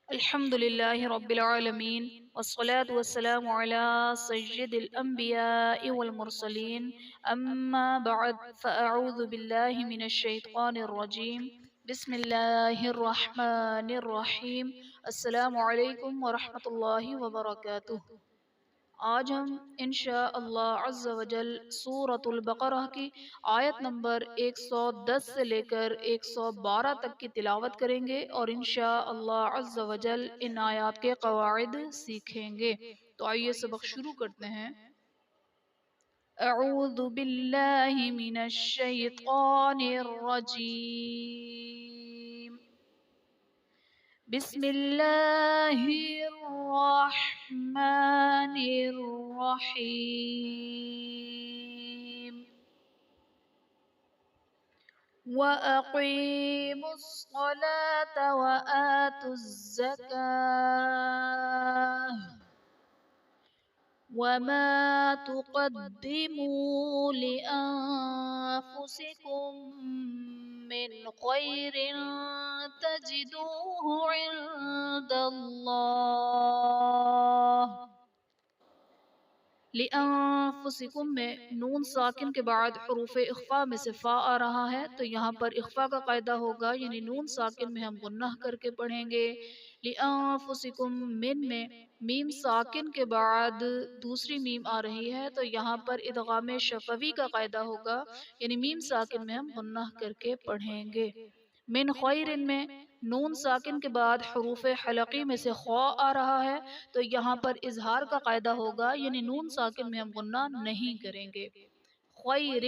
الحمد لله رب العالمين والصلاة والسلام على سيد الأنبياء والمرسلين أما بعد فأعوذ بالله من الشيطان الرجيم بسم الله الرحمن الرحيم السلام عليكم ورحمة الله وبركاته۔ آج ہم انشاءاللہ عز و جل سورۃ البقرہ کی آیت نمبر 110 سے لے کر 112 تک کی تلاوت کریں گے اور انشاءاللہ عز و جل ان آیات کے قواعد سیکھیں گے۔ تو آئیے سبق شروع کرتے ہیں۔ اعوذ باللہ من الشیطان الرجیم، بسم اللہ الرحمن الرحیم، وَأَقِيمُوا الصَّلَاةَ وَآتُوا الزَّكَاةَ وَمَا تُقَدِّمُوا لِأَنفُسِكُم مِّنْ خَيْرٍ تَجِدُوهُ عِندَ اللَّهِ۔ لِأَنفُسِكُم میں نون ساکن کے بعد حروف اخفاء میں سے فا آ رہا ہے، تو یہاں پر اخفاء کا قاعدہ ہوگا، یعنی نون ساکن میں ہم غنہ کر کے پڑھیں گے۔ لِأَنفُسِكُم من میں میم ساکن کے بعد دوسری میم آ رہی ہے، تو یہاں پر ادغام شفوی کا قاعدہ ہوگا، یعنی میم ساکن میں ہم غنہ کر کے پڑھیں گے۔ من خیر میں نون ساکن کے بعد حروف حلقی میں سے خوا آ رہا ہے، تو یہاں پر اظہار کا قاعدہ ہوگا، یعنی نون ساکن میں ہم غنہ نہیں کریں گے۔ خیر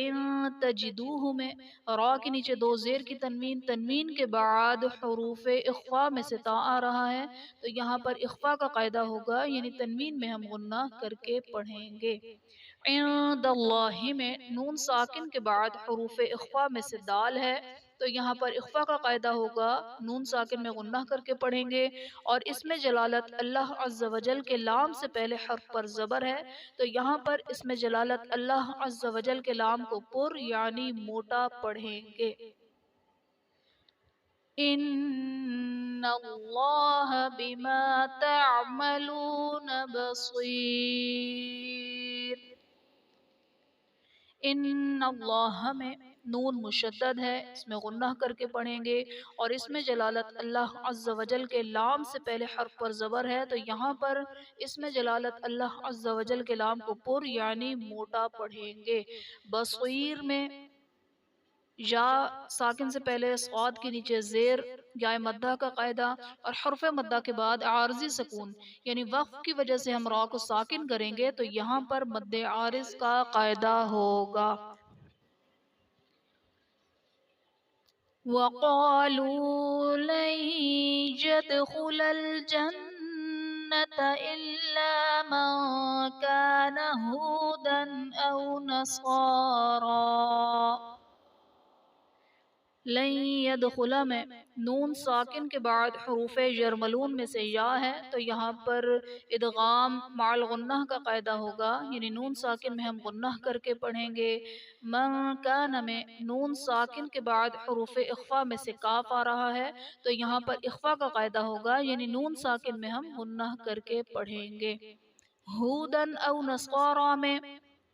تجدوہ میں را کے نیچے دو زیر کی تنوین، تنوین کے بعد حروف اخفاء میں سے تا آ رہا ہے، تو یہاں پر اخفاء کا قاعدہ ہوگا، یعنی تنوین میں ہم غنہ کر کے پڑھیں گے۔ عند اللہ میں نون ساکن کے بعد حروف اخفاء میں سے دال ہے، تو یہاں پر اخفاء کا قاعدہ ہوگا، نون ساکن میں غنہ کر کے پڑھیں گے، اور اس میں جلالت اللہ عز و جل کے لام سے پہلے حرف پر زبر ہے، تو یہاں پر اس میں جلالت اللہ عز و جل کے لام کو پر یعنی موٹا پڑھیں گے۔ ان اللہ بما تعملون بصیر۔ ان اللہ میں نون مشدد ہے، اس میں غنہ کر کے پڑھیں گے، اور اس میں جلالت اللہ عز و جل کے لام سے پہلے حرف پر زبر ہے، تو یہاں پر اس میں جلالت اللہ عز و جل کے لام کو پر یعنی موٹا پڑھیں گے۔ بصیر میں یا ساکن سے پہلے صاد کے نیچے زیر یا مدہ کا قاعدہ، اور حرف مدہ کے بعد عارضی سکون، یعنی وقف کی وجہ سے ہم را کو ساکن کریں گے، تو یہاں پر مد عارض کا قاعدہ ہوگا۔ وَقَالُوا لَن يَدْخُلَ الْجَنَّةَ إِلَّا مَن كَانَ هُودًا أَوْ نَصَارَىٰ۔ لن يدخل میں نون ساکن کے بعد حروف یرملون میں سے یا ہے، تو یہاں پر ادغام مع الغنہ کا قاعدہ ہوگا، یعنی نون ساکن میں ہم غنہ کر کے پڑھیں گے۔ من کان میں نون ساکن کے بعد حروف اخفاء میں سے کاف آ رہا ہے، تو یہاں پر اخفاء کا قاعدہ ہوگا، یعنی نون ساکن میں ہم غنہ کر کے پڑھیں گے۔ ہودن او نصارا میں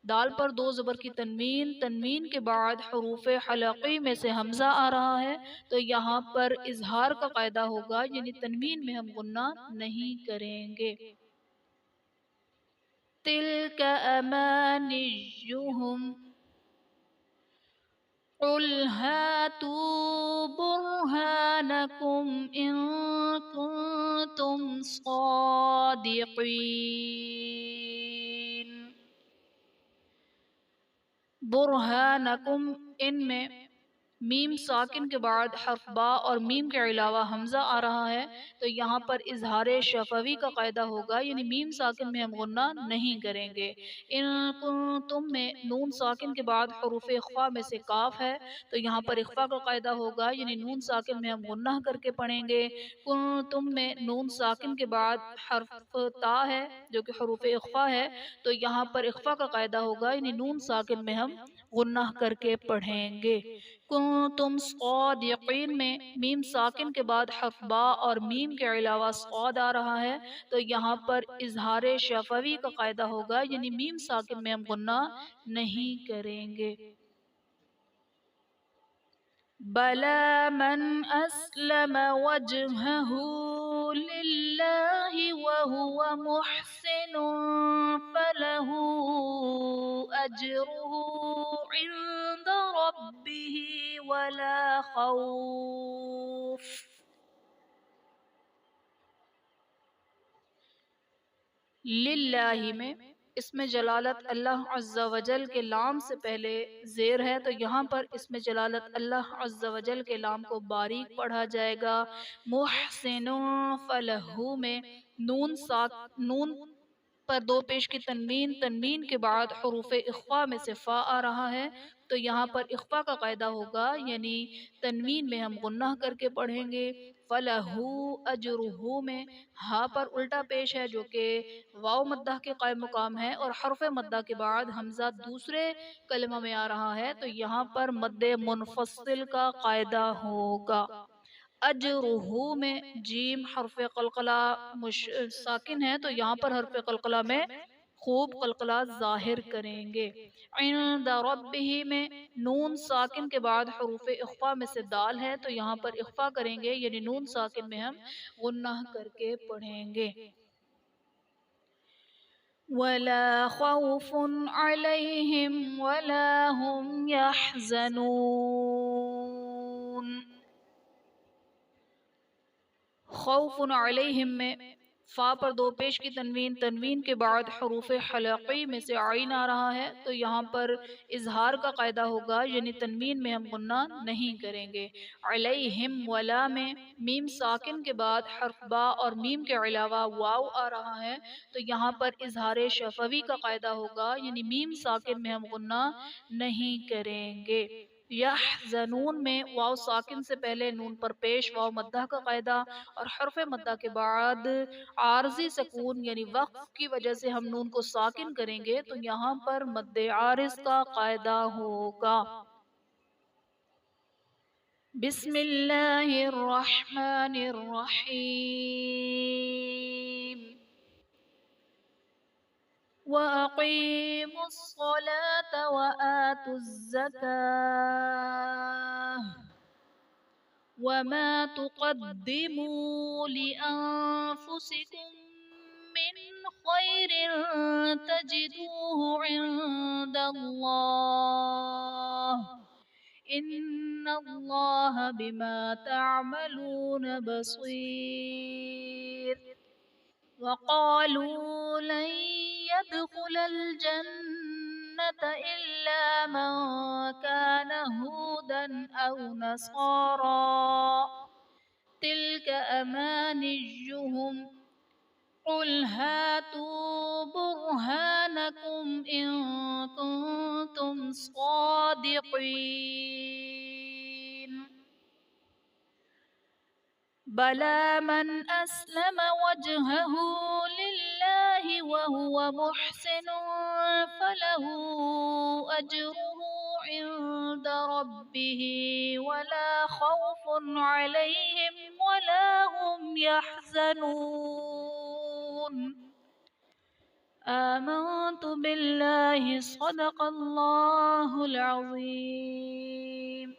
دال پر دو زبر کی تنوین، تنوین کے بعد حروف حلقی میں سے حمزہ آ رہا ہے، تو یہاں پر اظہار کا قاعدہ ہوگا، یعنی تنوین میں ہم غنہ نہیں کریں گے۔ تلک امانیہم قل ہاتوا برہانکم ان کنتم صادقین۔ برہانکم ان میں میم ساکن کے بعد حرف با اور میم کے علاوہ حمزہ آ رہا ہے، تو یہاں پر اظہار شفوی کا قاعدہ ہوگا، یعنی میم ساکن میں ہم غنہ نہیں کریں گے۔ ان کنتم میں نون ساکن کے بعد حروف اخفاء میں سے کاف ہے، تو یہاں پر اخفاء کا قاعدہ ہوگا، یعنی نون ساکن میں ہم غنہ کر کے پڑھیں گے۔ کنتم میں نون ساکن کے بعد حرف تا ہے جو کہ حروف اخفاء ہے، تو یہاں پر اخفاء کا قاعدہ ہوگا، یعنی نون ساکن میں ہم غنہ کر کے پڑھیں گے۔ کنتم صادقین میں میم ساکن کے بعد حرف با اور میم کے علاوہ صاد آ رہا ہے، تو یہاں پر اظہار شفوی کا قاعدہ ہوگا، یعنی میم ساکن میں ہم غنہ نہیں کریں گے۔ بَلَىٰ مَنْ أَسْلَمَ وَجْهَهُ لِلَّهِ وَهُوَ مُحْسِنٌ فَلَهُ أَجْرُهُ عِندَ رَبِّهِ وَلَا خَوْفٌ۔ للہ میں اسم جلالت اللہ عز و جل کے لام سے پہلے زیر ہے، تو یہاں پر اسم جلالت اللہ عز و جل کے لام کو باریک پڑھا جائے گا۔ محسن فلہو میں نون پر دو پیش کی تنوین، تنوین کے بعد حروف اخفا میں سے فا آ رہا ہے، تو یہاں پر اخفا کا قاعدہ ہوگا، یعنی تنوین میں ہم غنہ کر کے پڑھیں گے۔ فلہو اجرہو میں ہا پر الٹا پیش ہے، جو کہ واو مدہ کے قائم مقام ہے، اور حرف مدہ کے بعد حمزہ دوسرے کلمہ میں آ رہا ہے، تو یہاں پر مد منفصل کا قاعدہ ہوگا۔ اجرہو میں جیم حرف قلقلہ ساکن ہے، تو یہاں پر حرف قلقلہ میں خوب قلقلہ ظاہر کریں گے۔ عند ربہ میں نون ساکن کے بعد حروف اخفا میں سے دال ہے، تو یہاں پر اخفا کریں گے، یعنی نون ساکن میں ہم غنہ کر کے پڑھیں گے۔ وَلَا خَوْفٌ عَلَيْهِمْ وَلَا هُمْ يَحْزَنُونَ۔ خوف علیہم میں فا پر دو پیش کی تنوین، تنوین کے بعد حروف حلقی میں سے عین آ رہا ہے، تو یہاں پر اظہار کا قاعدہ ہوگا، یعنی تنوین میں ہم غنہ نہیں کریں گے۔ علیہم ولا میں میم ساکن کے بعد حرف با اور میم کے علاوہ واو آ رہا ہے، تو یہاں پر اظہار شفوی کا قاعدہ ہوگا، یعنی میم ساکن میں ہم غنہ نہیں کریں گے۔ یحزنون میں واو ساکن سے پہلے نون پر پیش واو مدہ کا قاعدہ، اور حرف مدہ کے بعد عارضی سکون یعنی وقف کی وجہ سے ہم نون کو ساکن کریں گے، تو یہاں پر مد عارض کا قاعدہ ہوگا۔ بسم اللہ الرحمن الرحیم۔ وَأَقِیمُوا الصَّلَاةَ وَآتُوا الزَّکَاةَ وَمَا تُقَدِّمُوا لِأَنفُسِكُم مِّنْ خَيْرٍ تَجِدُوهُ عِندَ اللَّهِ إِنَّ اللَّهَ بِمَا تَعْمَلُونَ بَصِيرٌ۔ وَقَالُوا لَن يَدْخُلَ الْجَنَّةَ إِلَّا مَن كَانَ هُودًا أَوْ نَصَارَىٰ تِلْكَ أَمَانِيُّهُمْ قُلْ هَاتُوا بُرْهَانَكُمْ إِن كُنتُمْ صَادِقِينَ۔ بَلَىٰ مَنْ أَسْلَمَ وَجْهَهُ لِلَّهِ وَهُوَ مُحْسِنٌ فَلَهُ أَجْرُهُ عِندَ رَبِّهِ وَلَا خَوْفٌ عَلَيْهِمْ وَلَا هُمْ يَحْزَنُونَ۔ آمنت باللہ صدق اللہ العظیم۔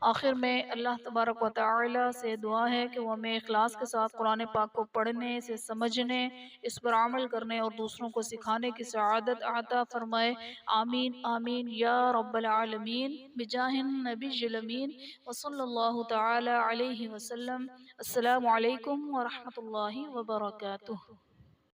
آخر میں اللہ تبارک و تعالی سے دعا ہے کہ وہ ہمیں اخلاص کے ساتھ قرآن پاک کو پڑھنے سے سمجھنے، اس پر عمل کرنے اور دوسروں کو سکھانے کی سعادت عطا فرمائے۔ آمین آمین یا رب العالمین، بجاہ النبی الامین وصلی اللہ تعالی علیہ وسلم۔ السلام علیکم ورحمۃ اللہ وبرکاتہ۔